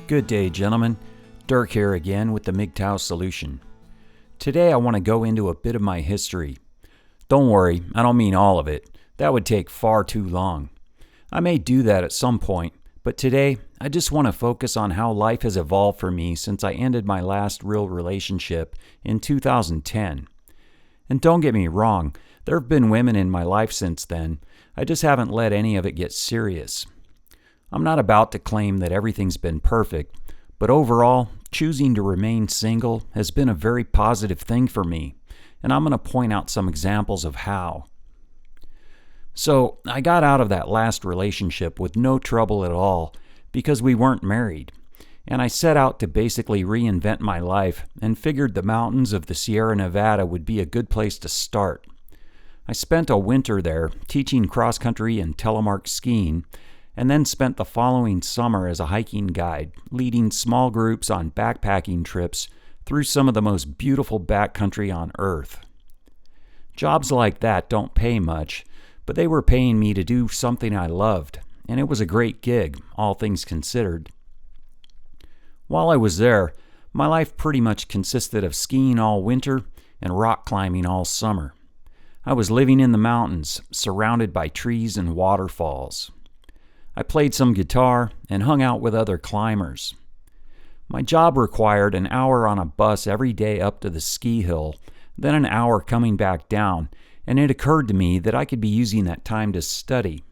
Good day, gentlemen. Dirk here again with the MGTOW solution. Today I want to go into a bit of my history. Don't worry, I don't mean all of it. That would take far too long. I may do that at some point, but today I just want to focus on how life has evolved for me since I ended my last real relationship in 2010. And don't get me wrong, there have been women in my life since then. I just haven't let any of it get serious. I'm not about to claim that everything's been perfect, but overall, choosing to remain single has been a very positive thing for me, and I'm going to point out some examples of how. So, I got out of that last relationship with no trouble at all because we weren't married, and I set out to basically reinvent my life and figured the mountains of the Sierra Nevada would be a good place to start. I spent a winter there teaching cross-country and telemark skiing, and then spent the following summer as a hiking guide, leading small groups on backpacking trips through some of the most beautiful backcountry on earth. Jobs like that don't pay much, but they were paying me to do something I loved, and it was a great gig, all things considered. While I was there, my life pretty much consisted of skiing all winter and rock climbing all summer. I was living in the mountains, surrounded by trees and waterfalls. I played some guitar and hung out with other climbers. My job required an hour on a bus every day up to the ski hill, then an hour coming back down, and it occurred to me that I could be using that time to study.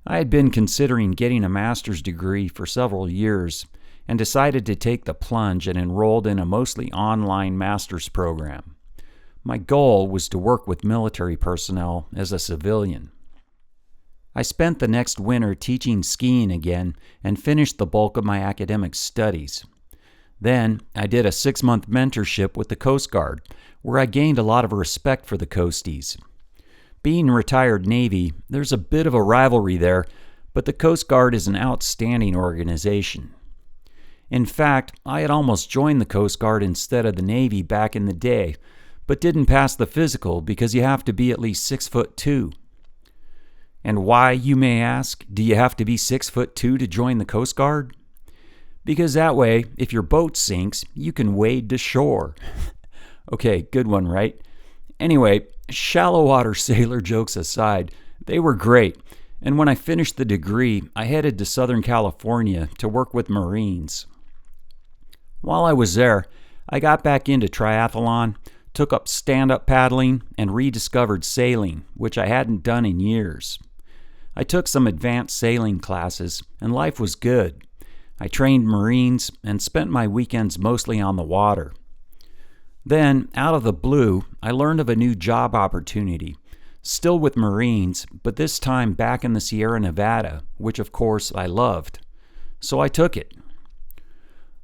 I had been considering getting a master's degree for several years and decided to take the plunge and enrolled in a mostly online master's program. My goal was to work with military personnel as a civilian. I spent the next winter teaching skiing again and finished the bulk of my academic studies. Then I did a 6-month mentorship with the Coast Guard, where I gained a lot of respect for the Coasties. Being retired Navy, there's a bit of a rivalry there, but the Coast Guard is an outstanding organization. In fact, I had almost joined the Coast Guard instead of the Navy back in the day, but didn't pass the physical because you have to be at least 6'2". And why, you may ask, do you have to be 6'2" to join the Coast Guard? Because that way, if your boat sinks, you can wade to shore. Okay, good one, right? Anyway, shallow water sailor jokes aside, they were great. And when I finished the degree, I headed to Southern California to work with Marines. While I was there, I got back into triathlon, took up stand-up paddling, and rediscovered sailing, which I hadn't done in years. I took some advanced sailing classes, and life was good. I trained Marines and spent my weekends mostly on the water. Then, out of the blue, I learned of a new job opportunity, still with Marines, but this time back in the Sierra Nevada, which of course I loved. So I took it.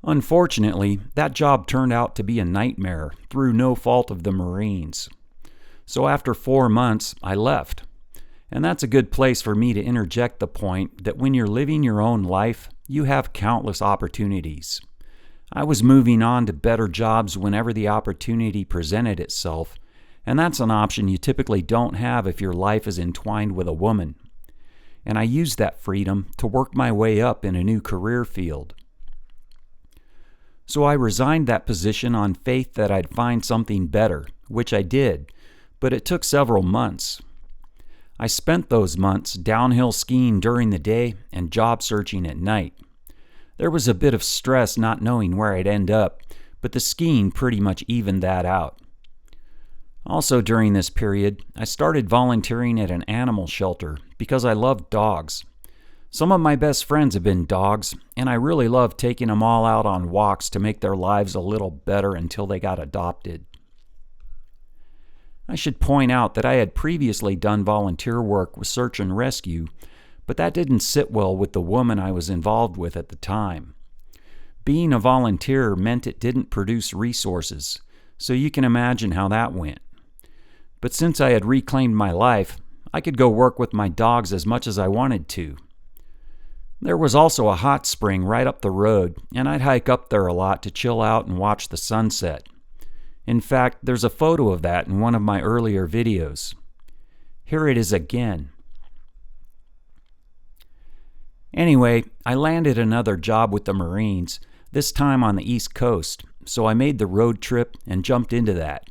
Unfortunately, that job turned out to be a nightmare through no fault of the Marines. So after 4 months, I left. And that's a good place for me to interject the point that when you're living your own life, you have countless opportunities. I was moving on to better jobs whenever the opportunity presented itself, and that's an option you typically don't have if your life is entwined with a woman. And I used that freedom to work my way up in a new career field. So I resigned that position on faith that I'd find something better, which I did, but it took several months. I spent those months downhill skiing during the day and job searching at night. There was a bit of stress not knowing where I'd end up, but the skiing pretty much evened that out. Also during this period, I started volunteering at an animal shelter because I loved dogs. Some of my best friends have been dogs, and I really loved taking them all out on walks to make their lives a little better until they got adopted. I should point out that I had previously done volunteer work with search and rescue, but that didn't sit well with the woman I was involved with at the time. Being a volunteer meant it didn't produce resources, so you can imagine how that went. But since I had reclaimed my life, I could go work with my dogs as much as I wanted to. There was also a hot spring right up the road, and I'd hike up there a lot to chill out and watch the sunset. In fact, there's a photo of that in one of my earlier videos. Here it is again. Anyway, I landed another job with the Marines, this time on the East Coast, so I made the road trip and jumped into that.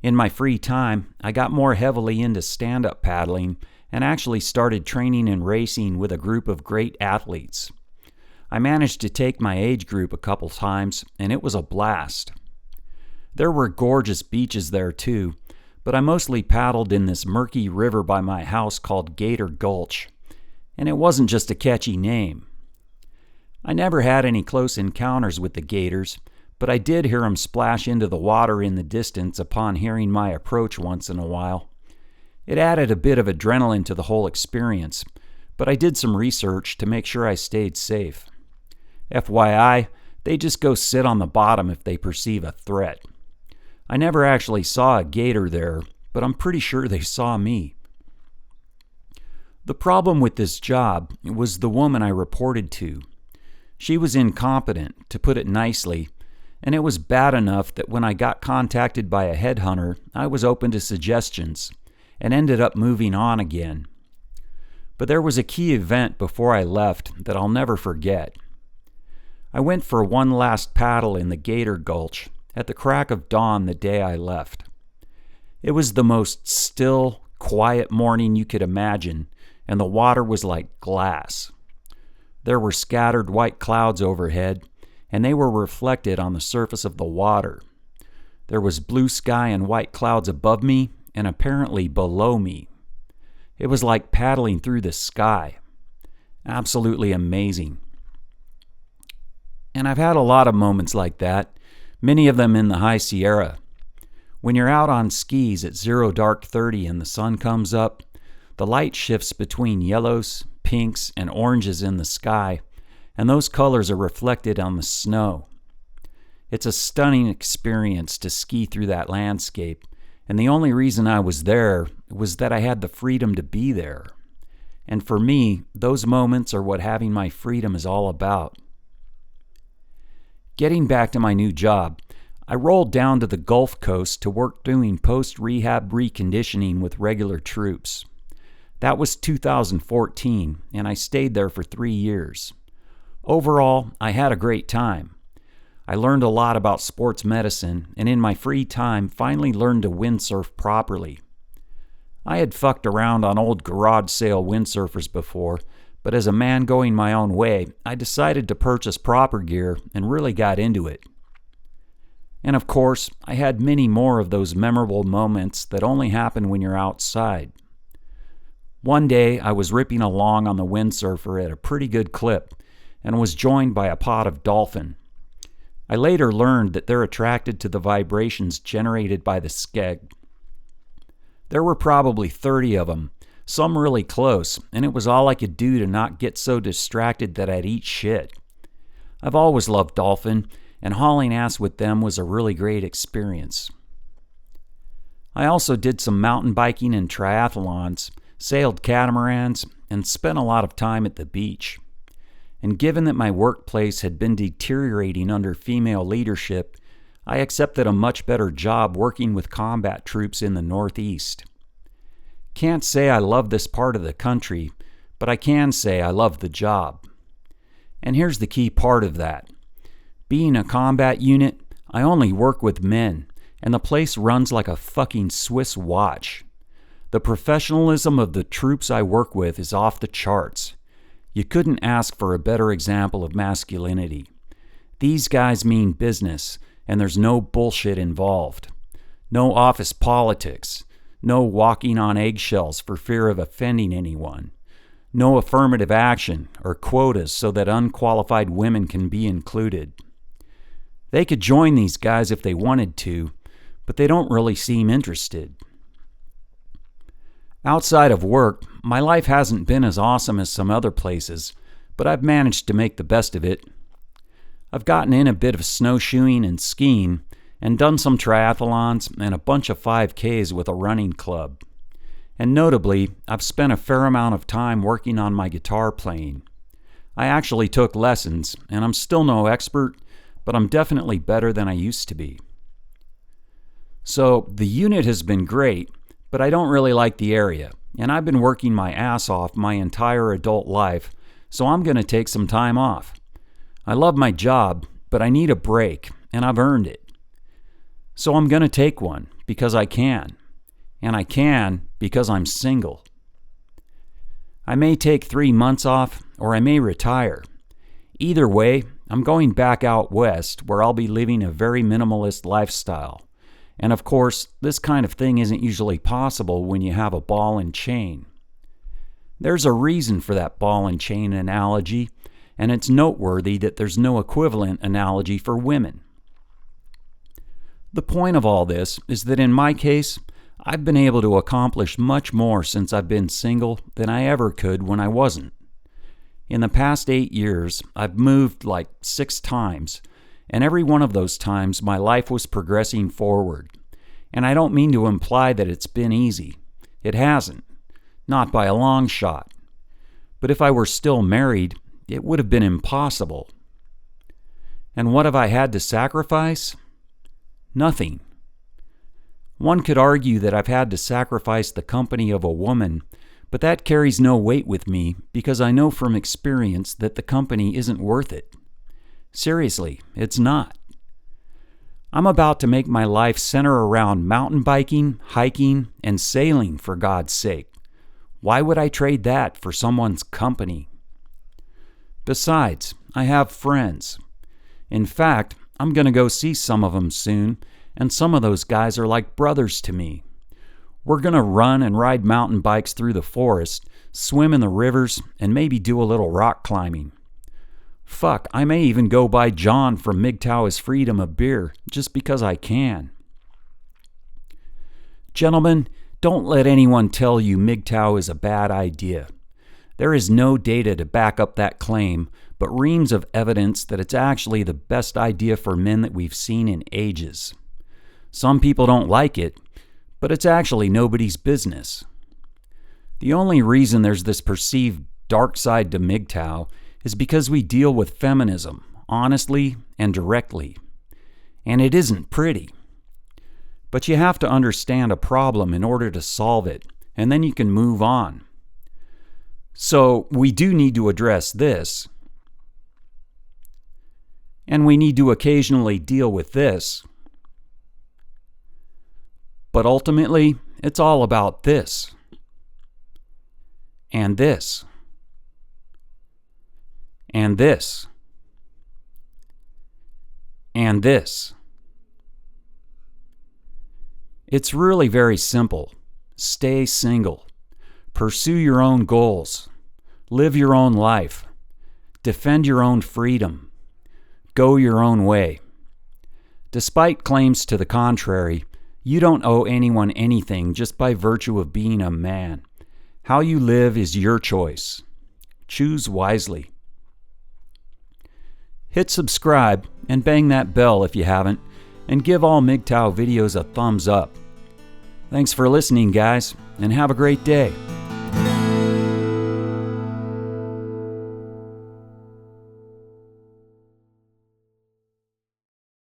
In my free time, I got more heavily into stand-up paddling and actually started training and racing with a group of great athletes. I managed to take my age group a couple times, and it was a blast. There were gorgeous beaches there too, but I mostly paddled in this murky river by my house called Gator Gulch, and it wasn't just a catchy name. I never had any close encounters with the gators, but I did hear them splash into the water in the distance upon hearing my approach once in a while. It added a bit of adrenaline to the whole experience, but I did some research to make sure I stayed safe. FYI, they just go sit on the bottom if they perceive a threat. I never actually saw a gator there, but I'm pretty sure they saw me. The problem with this job was the woman I reported to. She was incompetent, to put it nicely, and it was bad enough that when I got contacted by a headhunter, I was open to suggestions, and ended up moving on again. But there was a key event before I left that I'll never forget. I went for one last paddle in the Gator Gulch at the crack of dawn the day I left. It was the most still, quiet morning you could imagine, and the water was like glass. There were scattered white clouds overhead, and they were reflected on the surface of the water. There was blue sky and white clouds above me, and apparently below me. It was like paddling through the sky. Absolutely amazing. And I've had a lot of moments like that, many of them in the High Sierra. When you're out on skis at 0 dark 30 and the sun comes up, the light shifts between yellows, pinks, and oranges in the sky, and those colors are reflected on the snow. It's a stunning experience to ski through that landscape, and the only reason I was there was that I had the freedom to be there. And for me, those moments are what having my freedom is all about. Getting back to my new job, I rolled down to the Gulf Coast to work doing post-rehab reconditioning with regular troops. That was 2014, and I stayed there for 3 years. Overall, I had a great time. I learned a lot about sports medicine, and in my free time finally learned to windsurf properly. I had fucked around on old garage sale windsurfers before, but as a man going my own way, I decided to purchase proper gear and really got into it. And of course, I had many more of those memorable moments that only happen when you're outside. One day, I was ripping along on the windsurfer at a pretty good clip and was joined by a pod of dolphin. I later learned that they're attracted to the vibrations generated by the skeg. There were probably 30 of them, some really close, and it was all I could do to not get so distracted that I'd eat shit. I've always loved dolphin, and hauling ass with them was a really great experience. I also did some mountain biking and triathlons, sailed catamarans, and spent a lot of time at the beach. And given that my workplace had been deteriorating under female leadership, I accepted a much better job working with combat troops in the Northeast. Can't say I love this part of the country, but I can say I love the job. And here's the key part of that. Being a combat unit, I only work with men, and the place runs like a fucking Swiss watch. The professionalism of the troops I work with is off the charts. You couldn't ask for a better example of masculinity. These guys mean business, and there's no bullshit involved. No office politics. No walking on eggshells for fear of offending anyone. No affirmative action or quotas so that unqualified women can be included. They could join these guys if they wanted to, but they don't really seem interested. Outside of work, my life hasn't been as awesome as some other places, but I've managed to make the best of it. I've gotten in a bit of snowshoeing and skiing, and done some triathlons and a bunch of 5Ks with a running club. And notably, I've spent a fair amount of time working on my guitar playing. I actually took lessons, and I'm still no expert, but I'm definitely better than I used to be. So, the unit has been great, but I don't really like the area, and I've been working my ass off my entire adult life, so I'm going to take some time off. I love my job, but I need a break, and I've earned it. So I'm going to take one because I can, and I can because I'm single. I may take 3 months off, or I may retire. Either way, I'm going back out west where I'll be living a very minimalist lifestyle. And of course, this kind of thing isn't usually possible when you have a ball and chain. There's a reason for that ball and chain analogy, and it's noteworthy that there's no equivalent analogy for women. The point of all this is that in my case, I've been able to accomplish much more since I've been single than I ever could when I wasn't. In the past 8 years, I've moved like 6 times, and every one of those times my life was progressing forward. And I don't mean to imply that it's been easy. It hasn't. Not by a long shot. But if I were still married, it would have been impossible. And what have I had to sacrifice? Nothing. One could argue that I've had to sacrifice the company of a woman, but that carries no weight with me because I know from experience that the company isn't worth it. Seriously, it's not. I'm about to make my life center around mountain biking, hiking, and sailing, for God's sake. Why would I trade that for someone's company? Besides, I have friends. In fact, I'm going to go see some of them soon, and some of those guys are like brothers to me. We're going to run and ride mountain bikes through the forest, swim in the rivers, and maybe do a little rock climbing. Fuck, I may even go buy John from MGTOW Freedom a beer just because I can. Gentlemen, don't let anyone tell you MGTOW is a bad idea. There is no data to back up that claim, but reams of evidence that it's actually the best idea for men that we've seen in ages. Some people don't like it, but it's actually nobody's business. The only reason there's this perceived dark side to MGTOW is because we deal with feminism honestly and directly. And it isn't pretty. But you have to understand a problem in order to solve it, and then you can move on. So we do need to address this, and we need to occasionally deal with this. But ultimately, it's all about this, and this, and this, and this. It's really very simple. Stay single. Pursue your own goals. Live your own life. Defend your own freedom. Go your own way. Despite claims to the contrary, you don't owe anyone anything just by virtue of being a man. How you live is your choice. Choose wisely. Hit subscribe and bang that bell if you haven't, and give all MGTOW videos a thumbs up. Thanks for listening, guys, and have a great day.